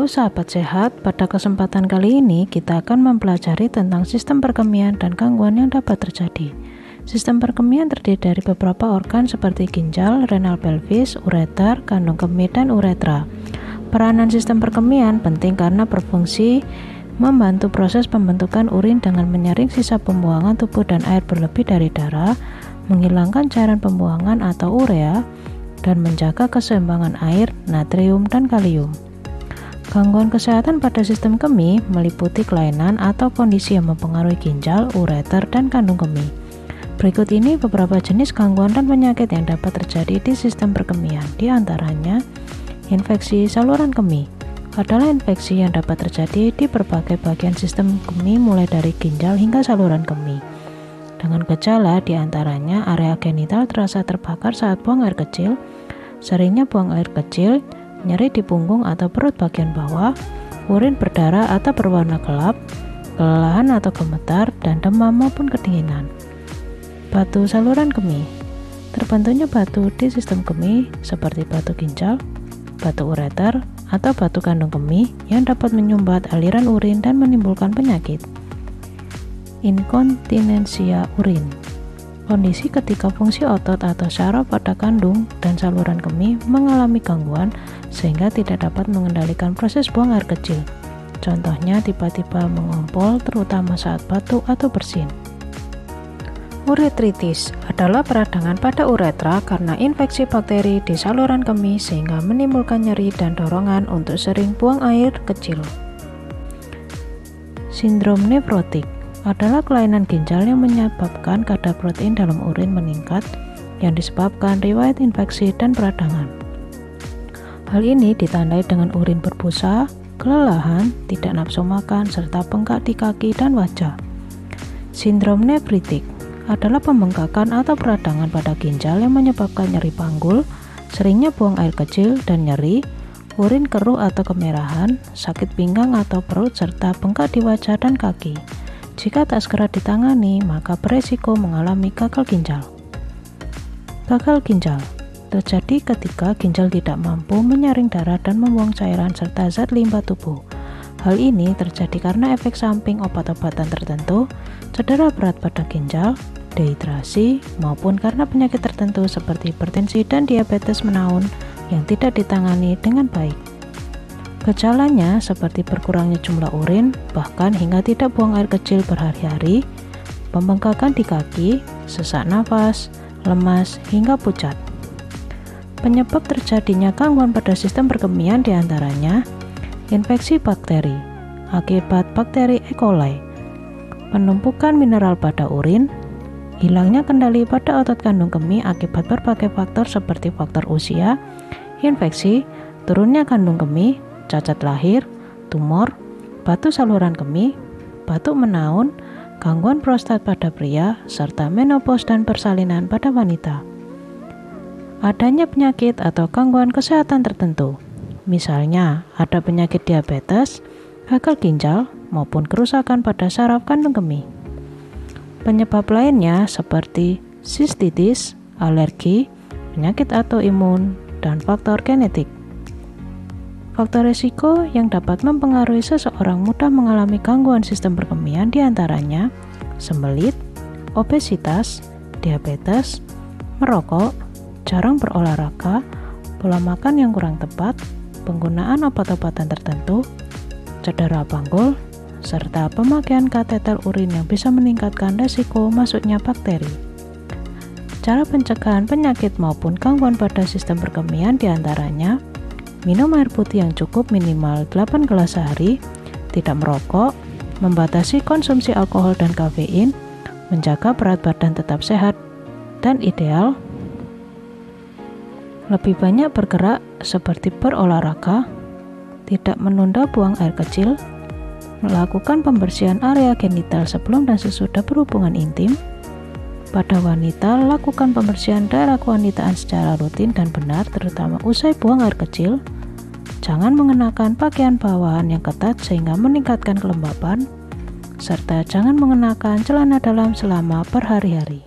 Halo sahabat sehat, pada kesempatan kali ini kita akan mempelajari tentang sistem perkemian dan gangguan yang dapat terjadi. Sistem perkemian terdiri dari beberapa organ seperti ginjal, renal pelvis, ureter, kandung kemih, dan uretra. Peranan sistem perkemian penting karena berfungsi membantu proses pembentukan urin dengan menyaring sisa pembuangan tubuh dan air berlebih dari darah, menghilangkan cairan pembuangan atau urea, dan menjaga keseimbangan air, natrium, dan kalium. Gangguan kesehatan pada sistem kemih meliputi kelainan atau kondisi yang mempengaruhi ginjal, ureter, dan kandung kemih. Berikut ini beberapa jenis gangguan dan penyakit yang dapat terjadi di sistem perkemihan. Di antaranya, infeksi saluran kemih adalah infeksi yang dapat terjadi di berbagai bagian sistem kemih mulai dari ginjal hingga saluran kemih. Dengan gejala di antaranya area genital terasa terbakar saat buang air kecil, seringnya buang air kecil, nyeri di punggung atau perut bagian bawah, urin berdarah atau berwarna gelap, kelelahan atau gemetar, dan demam maupun kedinginan. Batu saluran kemih. Terbentuknya batu di sistem kemih seperti batu ginjal, batu ureter, atau batu kandung kemih yang dapat menyumbat aliran urin dan menimbulkan penyakit. Inkontinensia urin. Kondisi ketika fungsi otot atau syaraf pada kandung dan saluran kemih mengalami gangguan sehingga tidak dapat mengendalikan proses buang air kecil. Contohnya tiba-tiba mengompol terutama saat batuk atau bersin. Uretritis adalah peradangan pada uretra karena infeksi bakteri di saluran kemih sehingga menimbulkan nyeri dan dorongan untuk sering buang air kecil. Sindrom nefrotik adalah kelainan ginjal yang menyebabkan kadar protein dalam urin meningkat yang disebabkan riwayat infeksi dan peradangan. Hal ini ditandai dengan urin berbusa, kelelahan, tidak nafsu makan, serta bengkak di kaki dan wajah. Sindrom nefritik adalah pembengkakan atau peradangan pada ginjal yang menyebabkan nyeri panggul, seringnya buang air kecil dan nyeri, urin keruh atau kemerahan, sakit pinggang atau perut, serta bengkak di wajah dan kaki. Jika tak segera ditangani, maka beresiko mengalami gagal ginjal. Gagal ginjal terjadi ketika ginjal tidak mampu menyaring darah dan membuang cairan serta zat limpa tubuh. Hal ini terjadi karena efek samping obat-obatan tertentu, cedera berat pada ginjal, dehidrasi, maupun karena penyakit tertentu seperti hipertensi dan diabetes menaun yang tidak ditangani dengan baik. Gejalanya seperti berkurangnya jumlah urin, bahkan hingga tidak buang air kecil berhari-hari, pembengkakan di kaki, sesak nafas, lemas, hingga pucat. Penyebab terjadinya gangguan pada sistem perkemihan diantaranya infeksi bakteri akibat bakteri E. coli, penumpukan mineral pada urin, hilangnya kendali pada otot kandung kemih akibat berbagai faktor seperti faktor usia, infeksi, turunnya kandung kemih, cacat lahir, tumor, batu saluran kemih, batuk menaun, gangguan prostat pada pria, serta menopause dan persalinan pada wanita. Adanya penyakit atau gangguan kesehatan tertentu, misalnya ada penyakit diabetes, gagal ginjal, maupun kerusakan pada saraf kandung kemih. Penyebab lainnya seperti sistitis, alergi, penyakit autoimun, dan faktor genetik. Faktor risiko yang dapat mempengaruhi seseorang mudah mengalami gangguan sistem perkemihan diantaranya sembelit, obesitas, diabetes, merokok, jarang berolahraga, pola makan yang kurang tepat, penggunaan obat-obatan tertentu, cedera panggul, serta pemakaian kateter urin yang bisa meningkatkan risiko masuknya bakteri. Cara pencegahan penyakit maupun gangguan pada sistem perkemihan diantaranya minum air putih yang cukup minimal 8 gelas sehari, tidak merokok, membatasi konsumsi alkohol dan kafein, menjaga berat badan tetap sehat dan ideal, lebih banyak bergerak seperti berolahraga, tidak menunda buang air kecil, melakukan pembersihan area genital sebelum dan sesudah berhubungan intim. Pada wanita, lakukan pembersihan daerah kewanitaan secara rutin dan benar, terutama usai buang air kecil. Jangan mengenakan pakaian bawahan yang ketat sehingga meningkatkan kelembapan, serta jangan mengenakan celana dalam selama berhari-hari.